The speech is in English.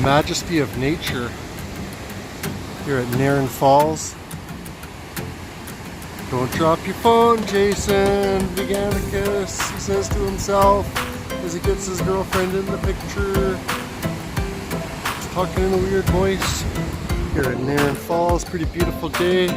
majesty of nature here at Narren Falls. Don't drop your phone, Jason Veganicus, he says to himself as he gets his girlfriend in the picture. He's talking in a weird voice here at Narren Falls. Pretty beautiful day.